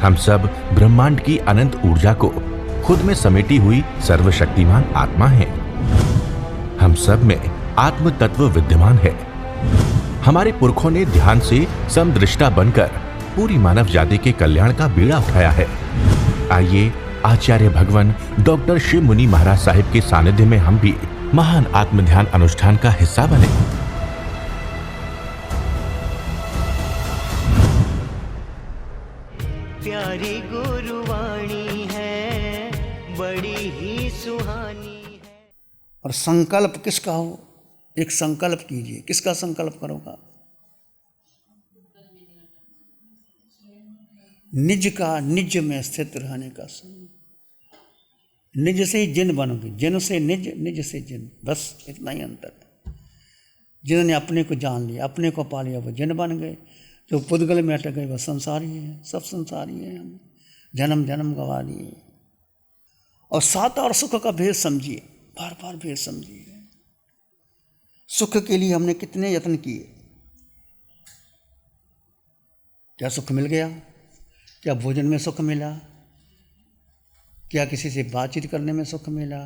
हम सब ब्रह्मांड की अनंत ऊर्जा को खुद में समेटी हुई सर्वशक्तिमान आत्मा हैं। हम सब में आत्म तत्व विद्यमान है। हमारे पुरखों ने ध्यान से समदृष्टा बनकर पूरी मानव जाति के कल्याण का बीड़ा उठाया है। आइए आचार्य भगवान डॉक्टर शिव मुनि महाराज साहिब के सानिध्य में हम भी महान आत्म ध्यान अनुष्ठान का हिस्सा बने। प्यारी गुरुवाणी है, बड़ी ही सुहानी है। और संकल्प किसका हो? एक संकल्प कीजिए। किसका संकल्प करोगा? निज का, निज में स्थित रहने का संकल्प। निज से ही जिन बनोगे, जिन से निज, निज से जिन, बस इतना ही अंतर है। जिन्होंने अपने को जान लिया, अपने को पा लिया, वो जिन बन गए। जो पुद्गल में अटक गए वह संसारी है। सब संसारी है। हम जन्म जन्म गवा लिए। और साता और सुख का भेद समझिए, बार बार भेद समझिए। सुख के लिए हमने कितने यत्न किए। क्या सुख मिल गया? क्या भोजन में सुख मिला? क्या किसी से बातचीत करने में सुख मिला?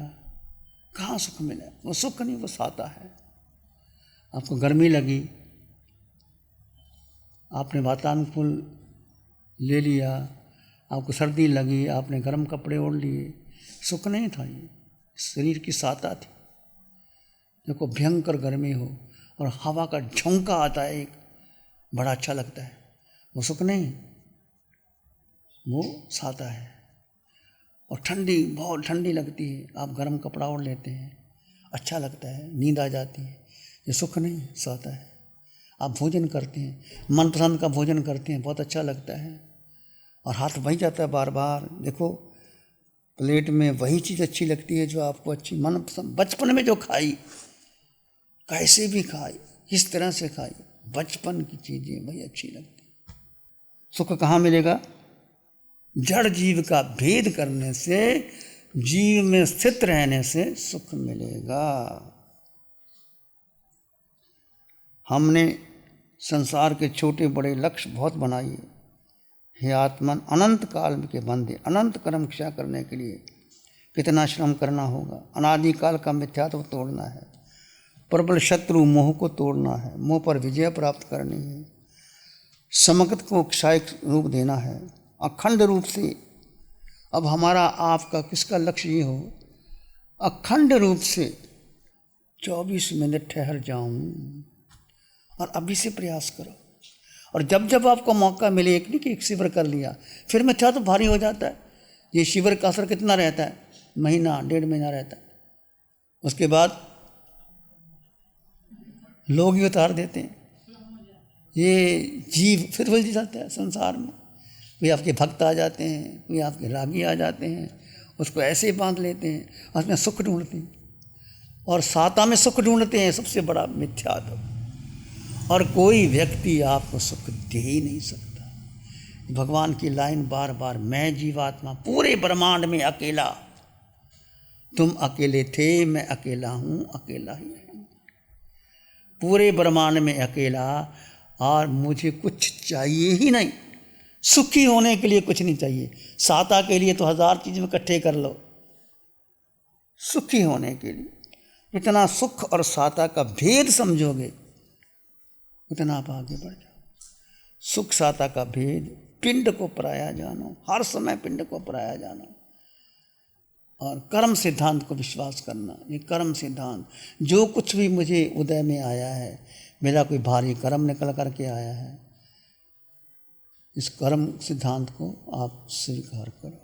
कहाँ सुख मिला? वो सुख नहीं, वो साता है। आपको गर्मी लगी, आपने वातानुकूल ले लिया। आपको सर्दी लगी, आपने गर्म कपड़े ओढ़ लिए। सुख नहीं था, ये शरीर की साता थी। देखो भयंकर गर्मी हो और हवा का झोंका आता है, एक बड़ा अच्छा लगता है। वो सुख नहीं, वो साता है। और ठंडी, बहुत ठंडी लगती है, आप गर्म कपड़ा ओढ़ लेते हैं, अच्छा लगता है, नींद आ जाती है। ये सुख नहीं, साता है। आप भोजन करते हैं, मनपसंद का भोजन करते हैं, बहुत अच्छा लगता है और हाथ वही जाता है बार बार। देखो प्लेट में वही चीज़ अच्छी लगती है जो आपको अच्छी मनपसंद बचपन में जो खाई, कैसे भी खाई, किस तरह से खाई, बचपन की चीज़ें वही अच्छी लगती। सुख कहाँ मिलेगा? जड़ जीव का भेद करने से, जीव में स्थित रहने से सुख मिलेगा। हमने संसार के छोटे बड़े लक्ष्य बहुत बनाए। हे आत्मन, अनंत काल के बंदे, अनंत कर्म क्षय करने के लिए कितना श्रम करना होगा। अनादिकाल का मिथ्यात्व तोड़ना है, प्रबल शत्रु मोह को तोड़ना है, मोह पर विजय प्राप्त करनी है, समगत को क्षायक रूप देना है, अखंड रूप से। अब हमारा आपका किसका लक्ष्य ये हो, अखंड रूप से 24 मिनट ठहर जाऊं। और अभी से प्रयास करो। और जब जब आपको मौका मिले, एक नहीं कि एक शिविर कर लिया फिर मिथ्या तो भारी हो जाता है। ये शिविर का असर कितना रहता है? महीना, 1.5 महीना रहता है। उसके बाद लोग ही उतार देते हैं। ये जीव फिर उलझ जाता है संसार में। कोई आपके भक्त आ जाते हैं, कोई आपके रागी आ जाते हैं, उसको ऐसे बांध लेते हैं, उसमें सुख ढूंढते हैं और साता में सुख ढूंढते हैं। सबसे बड़ा मिथ्या तो। और कोई व्यक्ति आपको सुख दे ही नहीं सकता। भगवान की लाइन बार बार, मैं जीवात्मा पूरे ब्रह्मांड में अकेला, तुम अकेले थे, मैं अकेला हूँ, अकेला ही है। पूरे ब्रह्मांड में अकेला, और मुझे कुछ चाहिए ही नहीं। सुखी होने के लिए कुछ नहीं चाहिए। साता के लिए तो 1000 चीज़ इकट्ठे कर लो। सुखी होने के लिए इतना सुख और साता का भेद समझोगे, उतना आप आगे बढ़ जाओ। सुख साता का भेद, पिंड को पराया जानो, हर समय पिंड को पराया जानो। और कर्म सिद्धांत को विश्वास करना। ये कर्म सिद्धांत, जो कुछ भी मुझे उदय में आया है, मेरा कोई भारी कर्म निकल करके आया है, इस कर्म सिद्धांत को आप स्वीकार करो।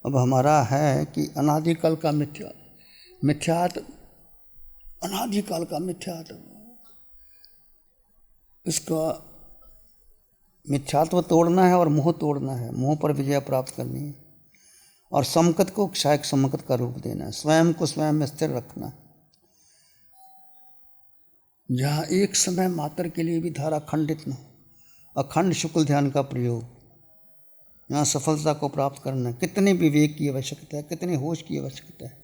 अब हमारा है कि अनादिकाल का मिथ्यात्व, अनादिकाल का मिथ्यात्व, इसका मिथ्यात्व तोड़ना है और मोह तोड़ना है। मोह पर विजय प्राप्त करनी है और समकत को क्षायक समकत का रूप देना है। स्वयं को स्वयं में स्थिर रखना है। जहाँ एक समय मात्र के लिए भी धारा खंडित न हो, अखंड शुक्ल ध्यान का प्रयोग, यहाँ सफलता को प्राप्त करना। कितने विवेक की आवश्यकता है, कितने होश की आवश्यकता है।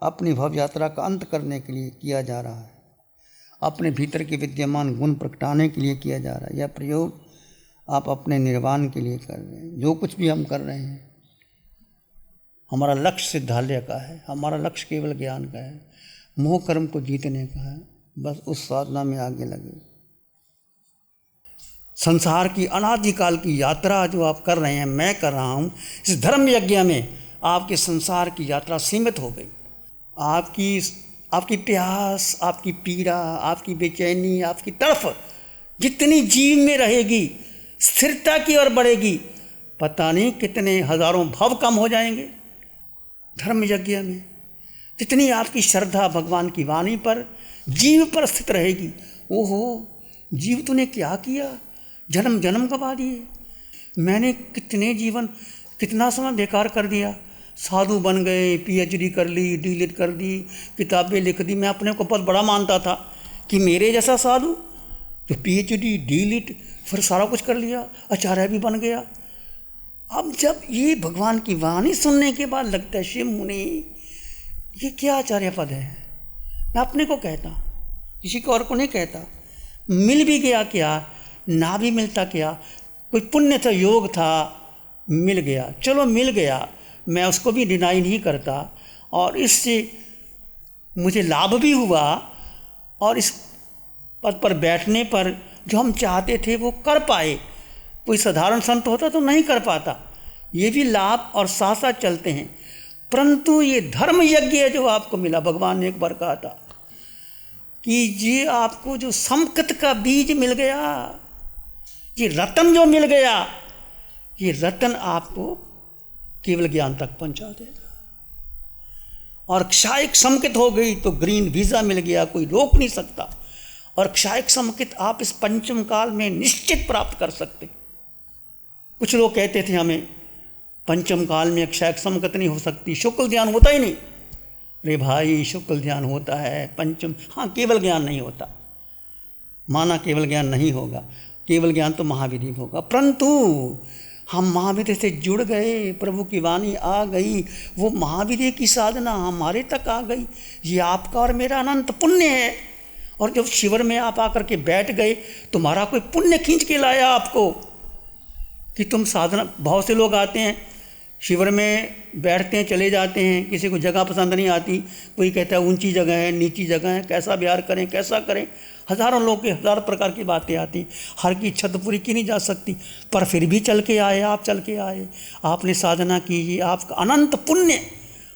अपनी भव यात्रा का अंत करने के लिए किया जा रहा है। अपने भीतर के विद्यमान गुण प्रगटाने के लिए किया जा रहा है। यह प्रयोग आप अपने निर्वाण के लिए कर रहे हैं। जो कुछ भी हम कर रहे हैं, हमारा लक्ष्य सिद्धालय का है, हमारा लक्ष्य केवल ज्ञान का है, मोह कर्म को जीतने का है। बस उस साधना में आगे लगे। संसार की अनादिकाल की यात्रा जो आप कर रहे हैं, मैं कर रहा हूँ, इस धर्म यज्ञ में आपके संसार की यात्रा सीमित हो गई। आपकी प्यास, आपकी पीड़ा, आपकी बेचैनी, आपकी तड़फ जितनी जीव में रहेगी, स्थिरता की ओर बढ़ेगी, पता नहीं कितने हजारों भव कम हो जाएंगे। धर्म यज्ञ में जितनी आपकी श्रद्धा भगवान की वाणी पर, जीव पर स्थित रहेगी, ओहो जीव तूने क्या किया, जन्म जन्म गवा दिए, मैंने कितना समय बेकार कर दिया। साधु बन गए, पीएचडी कर ली, डीलिट कर दी, किताबें लिख दी। मैं अपने को बहुत बड़ा मानता था कि मेरे जैसा साधु तो पीएचडी, डीलिट, फिर सारा कुछ कर लिया, आचार्य भी बन गया। अब जब ये भगवान की वाणी सुनने के बाद लगता है, शिव मुनि ये क्या आचार्य पद है। मैं अपने को कहता, किसी को और को नहीं कहता। मिल भी गया क्या, ना भी मिलता क्या, कोई पुण्य था, योग था, मिल गया, चलो मिल गया, मैं उसको भी डिनाई नहीं करता। और इससे मुझे लाभ भी हुआ, और इस पद पर बैठने पर जो हम चाहते थे वो कर पाए। कोई साधारण संत होता तो नहीं कर पाता। ये भी लाभ और साथ साथ चलते हैं। परंतु ये धर्म यज्ञ जो आपको मिला, भगवान ने एक बार कहा था कि ये आपको जो समकत का बीज मिल गया, ये रतन जो मिल गया, ये रतन आपको केवल ज्ञान तक पहुंचा देगा। और क्षायिक समकित हो गई तो ग्रीन वीजा मिल गया, कोई रोक नहीं सकता। और क्षायिक समकित आप इस पंचम काल में निश्चित प्राप्त कर सकते। कुछ लोग कहते थे हमें पंचम काल में क्षायिक समकित नहीं हो सकती, शुक्ल ध्यान होता ही नहीं। अरे भाई, शुक्ल ध्यान होता है, पंचम, हाँ केवल ज्ञान नहीं होता। माना केवल ज्ञान नहीं होगा, केवल ज्ञान तो महाविधि में होगा। परंतु हम महाविधि से जुड़ गए, प्रभु की वाणी आ गई, वो महाविधि की साधना हमारे तक आ गई। ये आपका और मेरा अनंत पुण्य है। और जब शिविर में आप आकर के बैठ गए, तुम्हारा कोई पुण्य खींच के लाया आपको कि तुम साधना। बहुत से लोग आते हैं शिविर में, बैठते हैं, चले जाते हैं, किसी को जगह पसंद नहीं आती, कोई कहता है ऊंची जगह है, नीची जगह है, कैसा विहार करें, कैसा करें। हज़ारों लोग की हज़ार प्रकार की बातें आती, हर की इच्छा तो पूरी की नहीं जा सकती। पर फिर भी चल के आए, आप चल के आए, आपने साधना की, ये आपका अनंत पुण्य।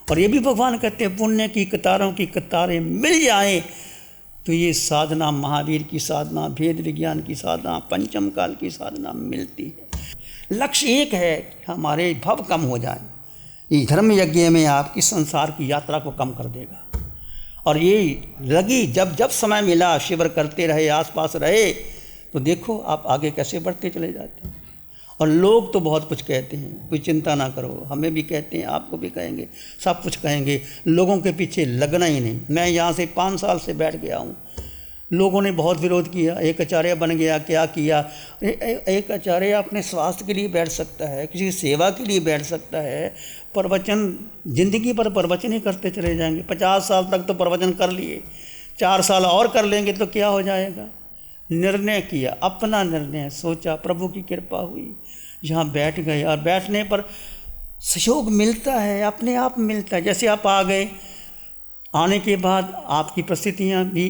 और ये भी भगवान कहते हैं पुण्य की कतारों की कतारें मिल जाएं तो ये साधना, महावीर की साधना, भेद विज्ञान की साधना, पंचम काल की साधना मिलती है। लक्ष्य एक है कि हमारे भव कम हो जाए। ये धर्म यज्ञ में आपकी संसार की यात्रा को कम कर देगा। और ये लगी जब समय मिला, शिविर करते रहे, आसपास रहे, तो देखो आप आगे कैसे बढ़ते चले जाते हैं। और लोग तो बहुत कुछ कहते हैं, कोई चिंता ना करो, हमें भी कहते हैं, आपको भी कहेंगे, सब कुछ कहेंगे। लोगों के पीछे लगना ही नहीं। मैं यहाँ से 5 साल से बैठ गया हूँ, लोगों ने बहुत विरोध किया, एक आचार्य बन गया, क्या किया। एक आचार्य अपने स्वास्थ्य के लिए बैठ सकता है, किसी की सेवा के लिए बैठ सकता है, प्रवचन जिंदगी पर प्रवचन ही करते चले जाएंगे। 50 साल तक तो प्रवचन कर लिए, 4 साल और कर लेंगे तो क्या हो जाएगा। निर्णय किया, अपना निर्णय सोचा, प्रभु की कृपा हुई, यहाँ बैठ गए। और बैठने पर सहयोग मिलता है, अपने आप मिलता है। जैसे आप आ गए, आने के बाद आपकी परिस्थितियाँ भी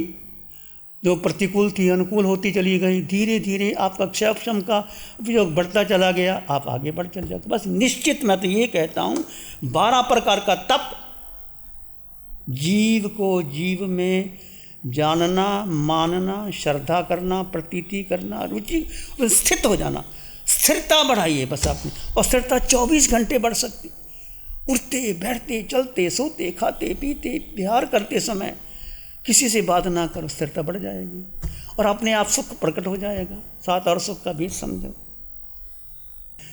जो प्रतिकूल थी अनुकूल होती चली गई। धीरे धीरे आपका क्षम का उपयोग बढ़ता चला गया, आप आगे बढ़ चले जाते। बस निश्चित मैं तो ये कहता हूँ, 12 प्रकार का तप, जीव को जीव में जानना, मानना, श्रद्धा करना, प्रतीति करना, रुचि, स्थित हो जाना, स्थिरता बढ़ाइए बस आपने। और स्थिरता 24 घंटे बढ़ सकती। उठते बैठते चलते सोते खाते पीते विहार करते समय किसी से बात ना करो, स्थिरता बढ़ जाएगी और अपने आप सुख प्रकट हो जाएगा। सात और सुख का बीच समझो।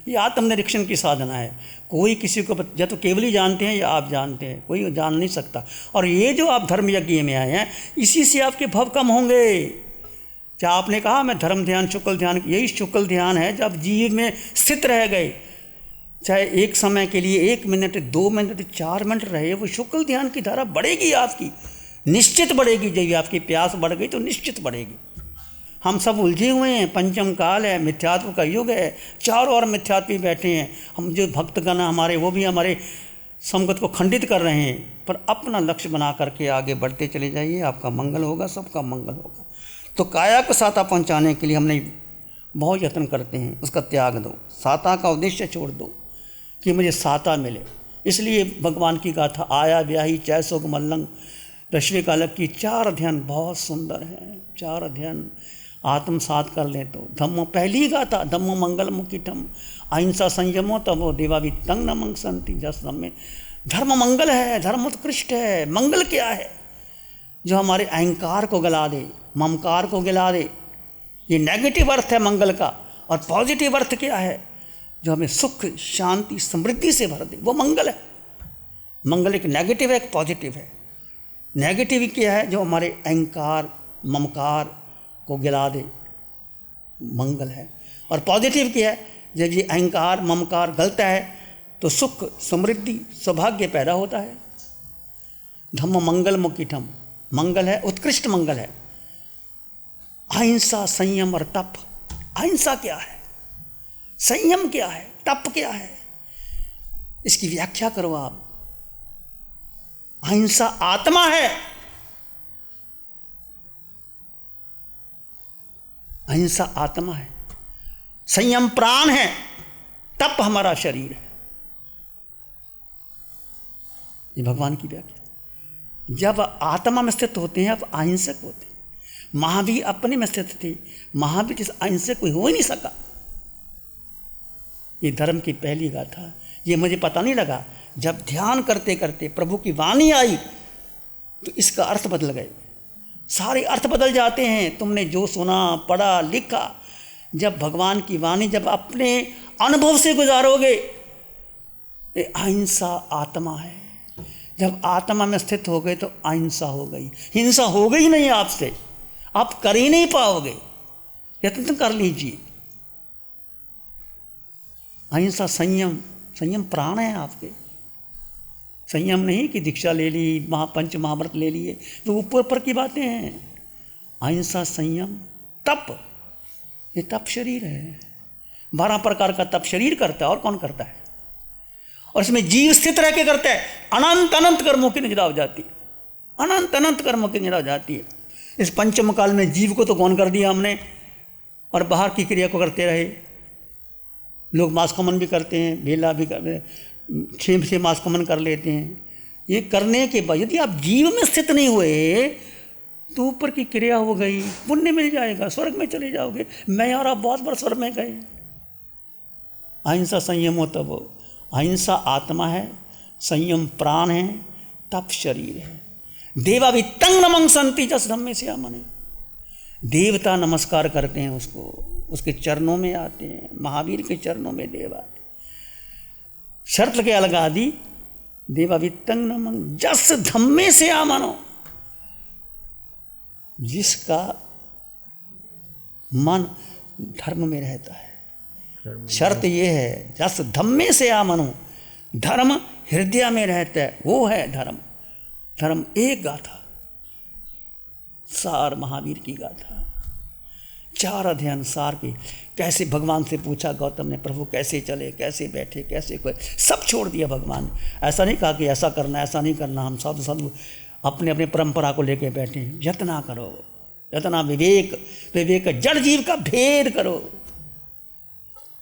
ये आत्मनिरीक्षण की साधना है। कोई किसी को या तो केवल ही जानते हैं या आप जानते हैं, कोई जान नहीं सकता। और ये जो आप धर्म यज्ञ में आए हैं, इसी से आपके भव कम होंगे। चाहे आपने कहा मैं धर्म ध्यान, शुक्ल ध्यान, यही शुक्ल ध्यान है। जब जीव में स्थित रह गए, चाहे एक समय के लिए 1 मिनट, 2 मिनट, 4 मिनट रहे, वो शुक्ल ध्यान की धारा बढ़ेगी आपकी, निश्चित बढ़ेगी। जब आपकी प्यास बढ़ गई तो निश्चित बढ़ेगी। हम सब उलझे हुए हैं, पंचम काल है, मिथ्यात्व का युग है, चारों ओर मिथ्यात्वी बैठे हैं। हम जो भक्तगण हमारे वो भी हमारे संगत को खंडित कर रहे हैं, पर अपना लक्ष्य बना करके आगे बढ़ते चले जाइए, आपका मंगल होगा, सबका मंगल होगा। तो काया को साता पहुंचाने के लिए हमने बहुत यत्न करते हैं, उसका त्याग दो, साता का उद्देश्य छोड़ दो कि मुझे साता मिले। इसलिए भगवान की गाथा आया ब्याही चैसोग मल्लंग रश्मि कालक की 4 अध्ययन बहुत सुंदर है। 4 अध्ययन आत्मसात कर ले तो धम्म पहली गाथा धम्म मंगल मुखिठम अहिंसा संयमो तबो देवावी तंग न मंगसंति। जस में धर्म मंगल है, धर्म उत्कृष्ट है। मंगल क्या है? जो हमारे अहंकार को गला दे, ममकार को गिला दे। ये नेगेटिव अर्थ है मंगल का। और पॉजिटिव अर्थ क्या है? जो हमें सुख शांति समृद्धि से भर दे, वो मंगल है। मंगल एक नेगेटिव है, एक पॉजिटिव है। नेगेटिव क्या है? जो हमारे अहंकार ममकार को गिला दे, मंगल है। और पॉजिटिव क्या है? जब ये अहंकार ममकार गलता है तो सुख समृद्धि सौभाग्य पैदा होता है। धम्म मंगल मुखिठम मंगल है, उत्कृष्ट मंगल है। अहिंसा संयम और तप। अहिंसा क्या है? संयम क्या है? तप क्या है? इसकी व्याख्या करो आप। अहिंसा आत्मा है, अहिंसा आत्मा है। संयम प्राण है, तप हमारा शरीर है। ये भगवान की व्याख्या। जब आत्मा में स्थित होते हैं अब अहिंसक होते हैं। महावीर अपने में स्थित थे, महावीर जिस अहिंसक कोई हो ही नहीं सका। ये धर्म की पहली गाथा। ये मुझे पता नहीं लगा, जब ध्यान करते करते प्रभु की वाणी आई तो इसका अर्थ बदल गए। सारे अर्थ बदल जाते हैं। तुमने जो सुना पढ़ा लिखा, जब भगवान की वाणी जब अपने अनुभव से गुजारोगे, ये अहिंसा आत्मा है। जब आत्मा में स्थित हो गए तो अहिंसा हो गई। हिंसा हो गई नहीं आपसे, आप कर ही नहीं पाओगे। यत्न कर लीजिए। अहिंसा संयम, संयम प्राण है आपके। संयम नहीं कि दीक्षा ले ली, पंच महाव्रत ले लिए, तो ऊपर ऊपर की बातें हैं। अहिंसा संयम तप, ये तप शरीर है। 12 प्रकार का तप शरीर करता है, और कौन करता है? और इसमें जीव स्थित रह के करता है। अनंत अनंत कर्मों की निद्रा हो जाती है, अनंत अनंत कर्मों की निद्रा हो जाती है। इस पंचम काल में जीव को तो कौन कर दिया हमने, और बाहर की क्रिया को करते रहे। लोग मांसकमन भी करते हैं, बेला भी खेम से मांसकमन कर लेते हैं। ये करने के बाद यदि आप जीव में स्थित नहीं हुए तो ऊपर की क्रिया हो गई, पुण्य मिल जाएगा, स्वर्ग में चले जाओगे। मैं और आप बहुत बार स्वर्ग में गए। अहिंसा संयम हो तब। अहिंसा आत्मा है, संयम प्राण है, तप शरीर है। देवा भी तंग न मंगसंति जस धम्मे से आमने। देवता नमस्कार करते हैं उसको, उसके चरणों में आते हैं। महावीर के चरणों में देवा शर्त क्या लगा दी? देवा वित्तंग न मंग जस धम्मे से आमनो। जिसका मन धर्म में रहता है। शर्त ये है जस धम्मे से आमनो, धर्म हृदय में रहता है, वो है धर्म। धर्म एक गाथा, सार महावीर की गाथा। 4 अध्ययन सार की। कैसे भगवान से पूछा गौतम ने, प्रभु कैसे चले, कैसे बैठे, कैसे कोई, सब छोड़ दिया भगवान। ऐसा नहीं कहा कि ऐसा करना ऐसा नहीं करना। हम सब सब अपने अपने परंपरा को लेके बैठे हैं। यत्ना करो, यत्ना विवेक, विवेक जड़ जीव का भेद करो।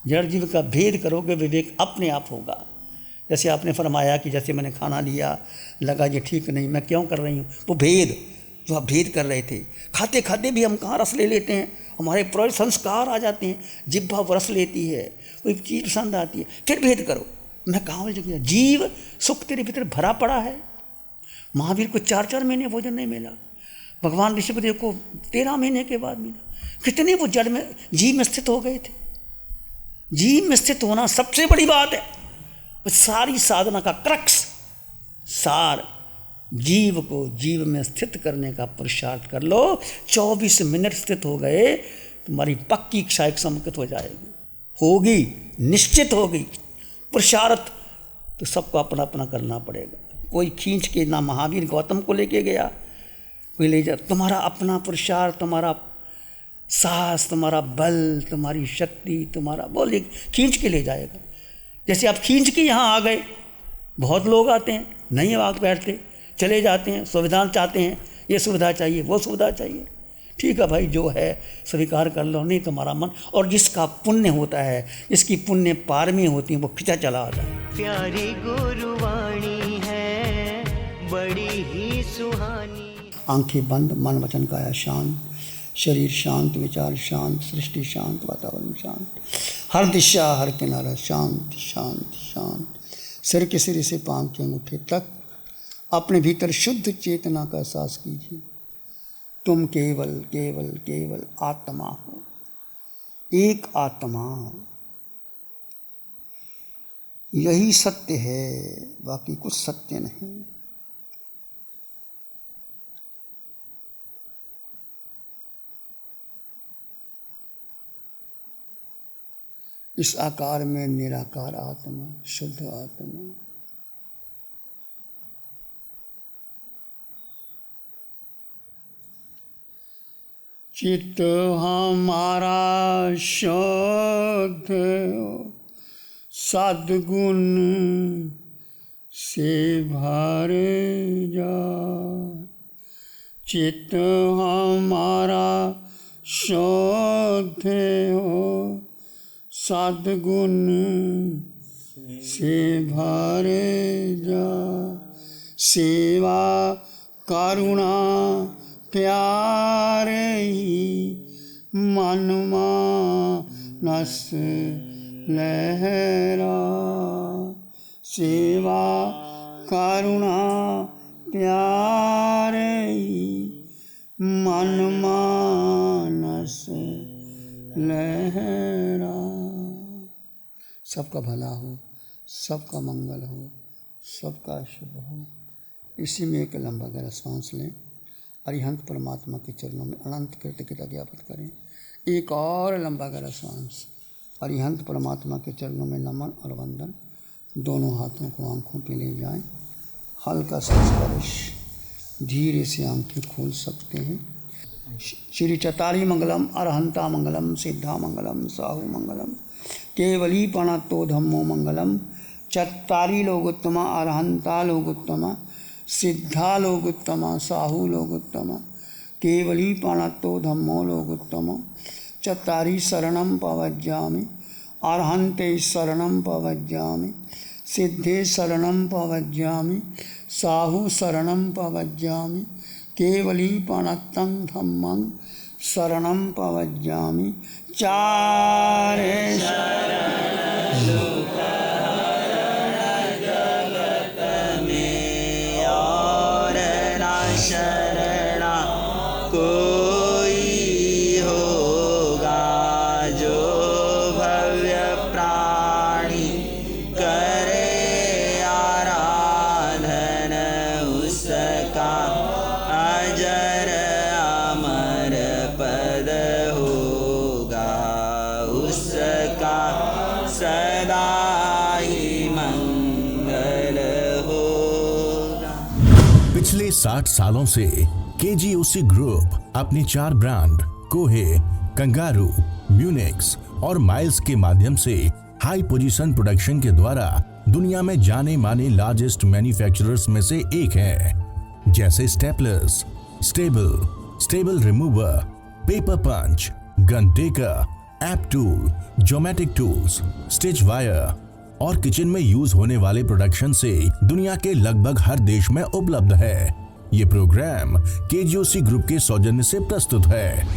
जड़ जीव का भेद करोगे, विवेक अपने आप होगा। जैसे आपने फरमाया कि जैसे मैंने खाना लिया, लगा ये ठीक नहीं, मैं क्यों कर रही हूँ, वो भेद जो आप भेद कर रहे थे। खाते खाते भी हम कहाँ रस ले लेते हैं, हमारे पूरे संस्कार आ जाते हैं। जिह्वा रस लेती है, कोई चीज़ पसंद आती है, फिर भेद करो। मैं कहाँ उलझ गया? जीव सुख तेरे भीतर भरा पड़ा है। महावीर को 4-4 महीने भोजन नहीं मिला, भगवान ऋषभदेव को 13 महीने के बाद मिला। कितने वो जड़ में जीव में स्थित हो गए थे। जीव में स्थित होना सबसे बड़ी बात है। सारी साधना का क्रक्स सार जीव को जीव में स्थित करने का पुरुषार्थ कर लो। 24 मिनट स्थित हो गए, तुम्हारी पक्की इच्छा एक समुचित हो जाएगी, होगी, निश्चित होगी। पुरुषार्थ तो सबको अपना अपना करना पड़ेगा। कोई खींच के ना महावीर गौतम को लेके गया, कोई ले जा। तुम्हारा अपना पुरुषार्थ, तुम्हारा साहस, तुम्हारा बल, तुम्हारी शक्ति, तुम्हारा बोल खींच के ले जाएगा। जैसे आप खींच के यहाँ आ गए, बहुत लोग आते हैं नहीं आग बैठते, चले जाते हैं, सुविधा चाहते हैं, ये सुविधा चाहिए, वो सुविधा चाहिए। ठीक है भाई, जो है स्वीकार कर लो, नहीं तुम्हारा मन। और जिसका पुण्य होता है, जिसकी पुण्य पारमी होती है, वो खिंचा चला आता है। प्यारी गुरुवाणी है, बड़ी ही सुहानी। आंखें बंद, मन वचन काया शांत, शरीर शांत, विचार शांत, सृष्टि शांत, वातावरण शांत, हर दिशा हर किनारा शांत शांत शांत। सिर के सिरे से पांव के अंगूठे तक अपने भीतर शुद्ध चेतना का एहसास कीजिए। तुम केवल केवल केवल आत्मा हो, एक आत्मा। यही सत्य है, बाकी कुछ सत्य नहीं। इस आकार में निराकार आत्मा, शुद्ध आत्मा। चित्त हमारा शुद्ध सद्गुण से भर जाए। चित्त हमारा शुद्ध हो सद्गुण से भर जाए। सेवा करुणा प्यार ही मन मानस लहरा। सेवा करुणा प्यार ही मन मानस लहरा। सबका भला हो, सबका मंगल हो, सबका शुभ हो। इसी में एक लंबा गहरा सांस लें। अरिहंत परमात्मा के चरणों में अनंत कृतज्ञता ज्ञापित करें। एक और लंबा गहरा सांस। अरिहंत परमात्मा के चरणों में नमन और वंदन। दोनों हाथों को आंखों पे ले जाएं। हल्का सा स्पर्श, धीरे से आंखें खोल सकते हैं। श्री चतारी मंगलम, अरहंता मंगलम, सिद्धा मंगलम, साहु मंगलम, केवली प्रणतो धम्मो मंगलम। चत्तारी लोगोत्तमा, अरहंता लोगोत्तमा, सिद्धा लोगोत्तमा, साहु लोगोत्तमा, केवली प्रणतो धम्मो लोगोत्तमा। चत्तारी शरणं पवज्जामि, अरहन्ते शरणं पवज्जामि, सिद्धे शरणं पवज्जामि, साहु शरणं पवज्जामि, केवली प्रणतं धम्मं शरणं पवज्जामि। चारे शरणा कोई होगा, जो भव्य प्राणी करे आराधन, उसका अजर अमर पद होगा, उसका सदा ही मंगल होगा। पिछले 60 सालों से केजीओसी ग्रुप अपने 4 ब्रांड कोहे, कंगारू, म्यूनिक्स और माइल्स के माध्यम से हाई पोजीशन प्रोडक्शन के द्वारा दुनिया में जाने माने लार्जेस्ट मैन्युफैक्चरर्स में से एक है। जैसे staplers, staple remover, paper punch, gun tacker, app tool, geometric tools, stitch wire और किचन में यूज होने वाले प्रोडक्शन से दुनिया के लगभग हर देश में उपलब्ध है। ये प्रोग्राम केजीओसी ग्रुप के सौजन्य से प्रस्तुत है।